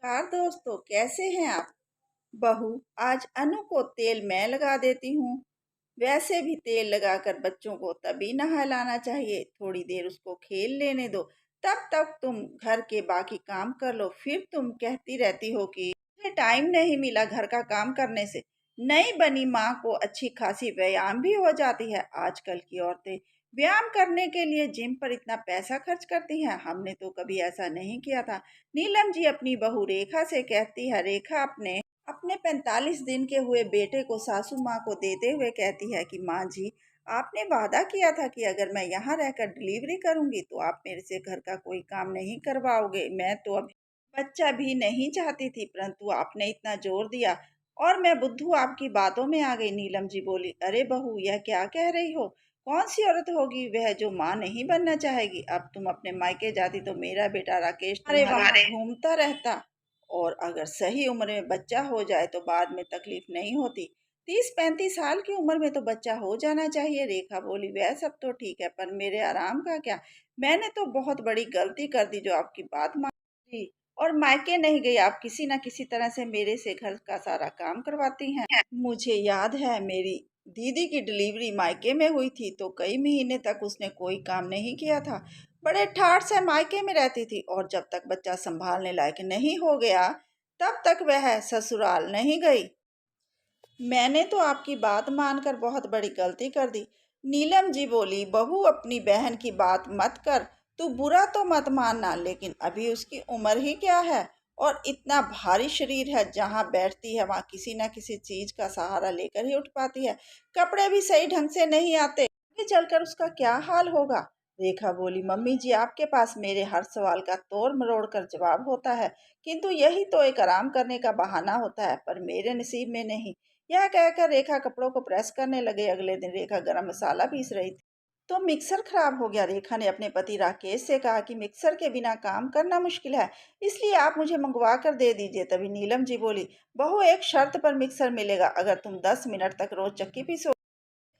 नमस्कार दोस्तों, कैसे हैं आप। बहू, आज अनु को तेल मैं लगा देती हूँ। वैसे भी तेल लगाकर बच्चों को तभी नहलाना चाहिए, थोड़ी देर उसको खेल लेने दो। तब तक तुम घर के बाकी काम कर लो। फिर तुम कहती रहती हो कि मुझे टाइम नहीं मिला घर का काम करने से। नई बनी माँ को अच्छी खासी व्यायाम भी हो जाती है। आजकल की औरतें व्यायाम करने के लिए जिम पर इतना पैसा खर्च करती हैं, हमने तो कभी ऐसा नहीं किया था। नीलम जी अपनी बहू रेखा से कहती है। रेखा अपने अपने 45 दिन के हुए बेटे को सासू माँ को देते हुए कहती है कि माँ जी, आपने वादा किया था कि अगर मैं यहाँ रहकर डिलीवरी करूंगी तो आप मेरे से घर का कोई काम नहीं करवाओगे। मैं तो अभी बच्चा भी नहीं चाहती थी, परंतु आपने इतना जोर दिया और मैं बुद्धू आपकी बातों में आ गई। नीलम जी बोली, अरे बहू, यह क्या कह रही हो। कौन सी औरत होगी वह जो माँ नहीं बनना चाहेगी। अब तुम अपने मायके जाती तो मेरा बेटा राकेश तुम्हारे वहाँ घूमता रहता, और अगर सही उम्र में बच्चा हो जाए तो बाद में तकलीफ नहीं होती। 30-35 साल की उम्र में तो बच्चा हो जाना चाहिए। रेखा बोली, वह सब तो ठीक है, पर मेरे आराम का क्या। मैंने तो बहुत बड़ी गलती कर दी जो आपकी बात मान ली और मायके नहीं गई। आप किसी न किसी तरह से मेरे से घर का सारा काम करवाती हैं। मुझे याद है मेरी दीदी की डिलीवरी मायके में हुई थी तो कई महीने तक उसने कोई काम नहीं किया था। बड़े ठाठ से मायके में रहती थी और जब तक बच्चा संभालने लायक नहीं हो गया तब तक वह ससुराल नहीं गई। मैंने तो आपकी बात मानकर बहुत बड़ी गलती कर दी। नीलम जी बोली, बहू अपनी बहन की बात मत कर। तू बुरा तो मत मानना, लेकिन अभी उसकी उम्र ही क्या है और इतना भारी शरीर है। जहाँ बैठती है वहाँ किसी न किसी चीज का सहारा लेकर ही उठ पाती है। कपड़े भी सही ढंग से नहीं आते, आगे चलकर उसका क्या हाल होगा। रेखा बोली, मम्मी जी, आपके पास मेरे हर सवाल का तोड़ मरोड़ कर जवाब होता है, किंतु यही तो एक आराम करने का बहाना होता है, पर मेरे नसीब में नहीं। यह कहकर रेखा कपड़ों को प्रेस करने लगे। अगले दिन रेखा गरम मसाला पीस रही थी तो मिक्सर खराब हो गया। रेखा ने अपने पति राकेश से कहा कि मिक्सर के बिना काम करना मुश्किल है, इसलिए आप मुझे मंगवा कर दे दीजिए। तभी नीलम जी बोली, बहू, एक शर्त पर मिक्सर मिलेगा, अगर तुम 10 मिनट तक रोज चक्की पीसो।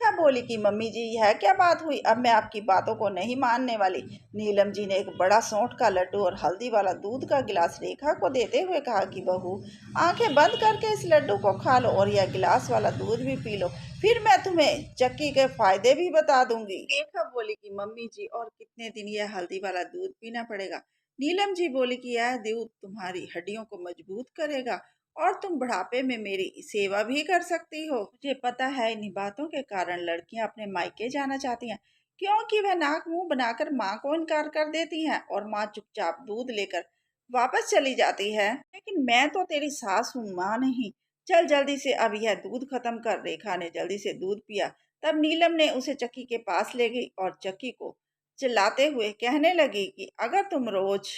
क्या बोली कि मम्मी जी, यह क्या बात हुई। अब मैं आपकी बातों को नहीं मानने वाली। नीलम जी ने एक बड़ा सौंठ का लड्डू और हल्दी वाला दूध का गिलास रेखा को देते हुए कहा कि बहू, आंखें बंद करके इस लड्डू को खा लो और यह गिलास वाला दूध भी पी लो, फिर मैं तुम्हें चक्की के फायदे भी बता दूंगी। रेखा बोली कि मम्मी जी, और कितने दिन यह हल्दी वाला दूध पीना पड़ेगा। नीलम जी बोली कि यह दूध तुम्हारी हड्डियों को मजबूत करेगा और तुम बुढ़ापे में मेरी सेवा भी कर सकती हो। मुझे पता है इन्हीं बातों के कारण लड़कियां अपने मायके जाना चाहती हैं, क्योंकि वह नाक मुंह बनाकर माँ को इनकार कर देती हैं और माँ चुपचाप दूध लेकर वापस चली जाती है। लेकिन मैं तो तेरी सास हूँ, माँ नहीं। चल जल्दी से अब यह दूध खत्म कर। रेखा ने जल्दी से दूध पिया। तब नीलम ने उसे चक्की के पास ले गई और चक्की को चिल्लाते हुए कहने लगी कि अगर तुम रोज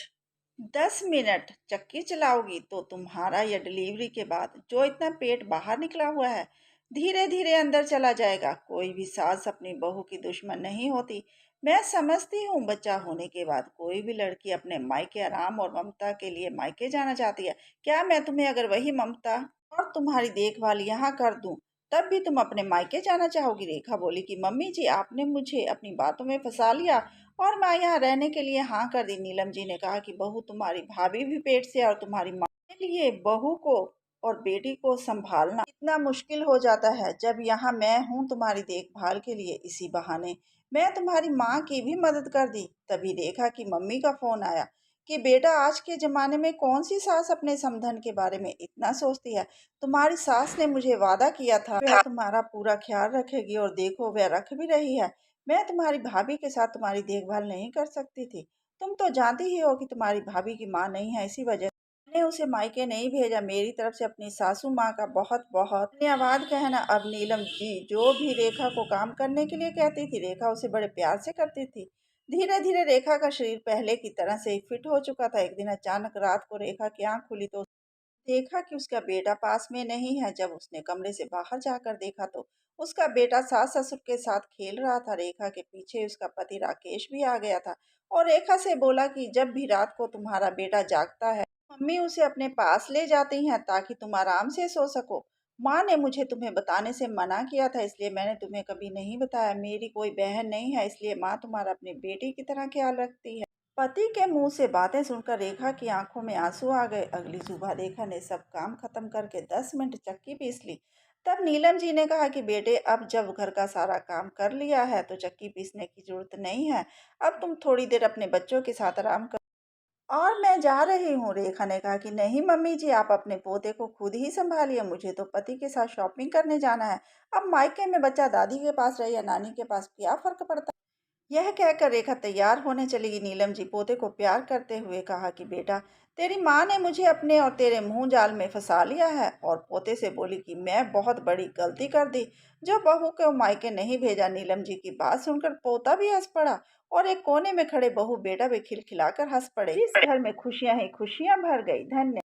10 मिनट चक्की चलाओगी तो तुम्हारा यह डिलीवरी के बाद जो इतना पेट बाहर निकला हुआ है धीरे धीरे अंदर चला जाएगा। कोई भी सास अपनी बहू की दुश्मन नहीं होती। मैं समझती हूँ बच्चा होने के बाद कोई भी लड़की अपने मायके आराम और ममता के लिए मायके जाना चाहती है। क्या मैं तुम्हें अगर वही ममता और तुम्हारी देखभाल यहाँ कर दूं तब भी तुम अपने मायके जाना चाहोगी। रेखा बोली कि मम्मी जी, आपने मुझे अपनी बातों में फंसा लिया और मैं यहाँ रहने के लिए हाँ कर दी। नीलम जी ने कहा कि बहू, तुम्हारी भाभी भी पेट से और तुम्हारी माँ के लिए बहू को और बेटी को संभालना इतना मुश्किल हो जाता है, जब यहाँ मैं हूँ तुम्हारी देखभाल के लिए। इसी बहाने मैं तुम्हारी माँ की भी मदद कर दी। तभी रेखा की मम्मी का फोन आया कि बेटा, आज के जमाने में कौन सी सास अपने समधन के बारे में इतना सोचती है। तुम्हारी सास ने मुझे वादा किया था वह तुम्हारा पूरा ख्याल रखेगी, और देखो वह रख भी रही है। मैं तुम्हारी भाभी के साथ तुम्हारी देखभाल नहीं कर सकती थी। तुम तो जानती ही हो कि तुम्हारी भाभी की माँ नहीं है, इसी वजह मैंने उसे मायके नहीं भेजा। मेरी तरफ से अपनी सासू माँ का बहुत बहुत धन्यवाद कहना। अब नीलम जी जो भी रेखा को काम करने के लिए कहती थी, रेखा उसे बड़े प्यार से करती थी। धीरे धीरे रेखा का शरीर पहले की तरह से ही फिट हो चुका था। एक दिन अचानक रात को रेखा की आंख खुली तो देखा कि उसका बेटा पास में नहीं है। जब उसने कमरे से बाहर जाकर देखा तो उसका बेटा सास ससुर के साथ खेल रहा था। रेखा के पीछे उसका पति राकेश भी आ गया था और रेखा से बोला कि जब भी रात को तुम्हारा बेटा जागता है मम्मी उसे अपने पास ले जाती हैं ताकि तुम आराम से सो सको। माँ ने मुझे तुम्हें बताने से मना किया था, इसलिए मैंने तुम्हें कभी नहीं बताया। मेरी कोई बहन नहीं है, इसलिए माँ तुम्हारा अपनी बेटी की तरह ख्याल रखती है। पति के मुंह से बातें सुनकर रेखा की आंखों में आंसू आ गए। अगली सुबह रेखा ने सब काम खत्म करके 10 मिनट चक्की पीस ली। तब नीलम जी ने कहा कि बेटे, अब जब घर का सारा काम कर लिया है तो चक्की पीसने की जरूरत नहीं है। अब तुम थोड़ी देर अपने बच्चों के साथ आराम करो और मैं जा रही हूँ। रेखा ने कहा कि नहीं मम्मी जी, आप अपने पोते को खुद ही संभालिए, मुझे तो पति के साथ शॉपिंग करने जाना है। अब मायके में बच्चा दादी के पास रहे या नानी के पास, क्या फर्क पड़ता। यह कहकर रेखा तैयार होने चली। नीलम जी पोते को प्यार करते हुए कहा कि बेटा, तेरी माँ ने मुझे अपने और तेरे मुंह जाल में फंसा लिया है। और पोते से बोली कि मैं बहुत बड़ी गलती कर दी जो बहू को मायके नहीं भेजा। नीलम जी की बात सुनकर पोता भी हंस पड़ा और एक कोने में खड़े बहू बेटा भी खिलखिलाकर हंस पड़े। इस घर में खुशियां ही खुशियां भर गई। धन्यवाद।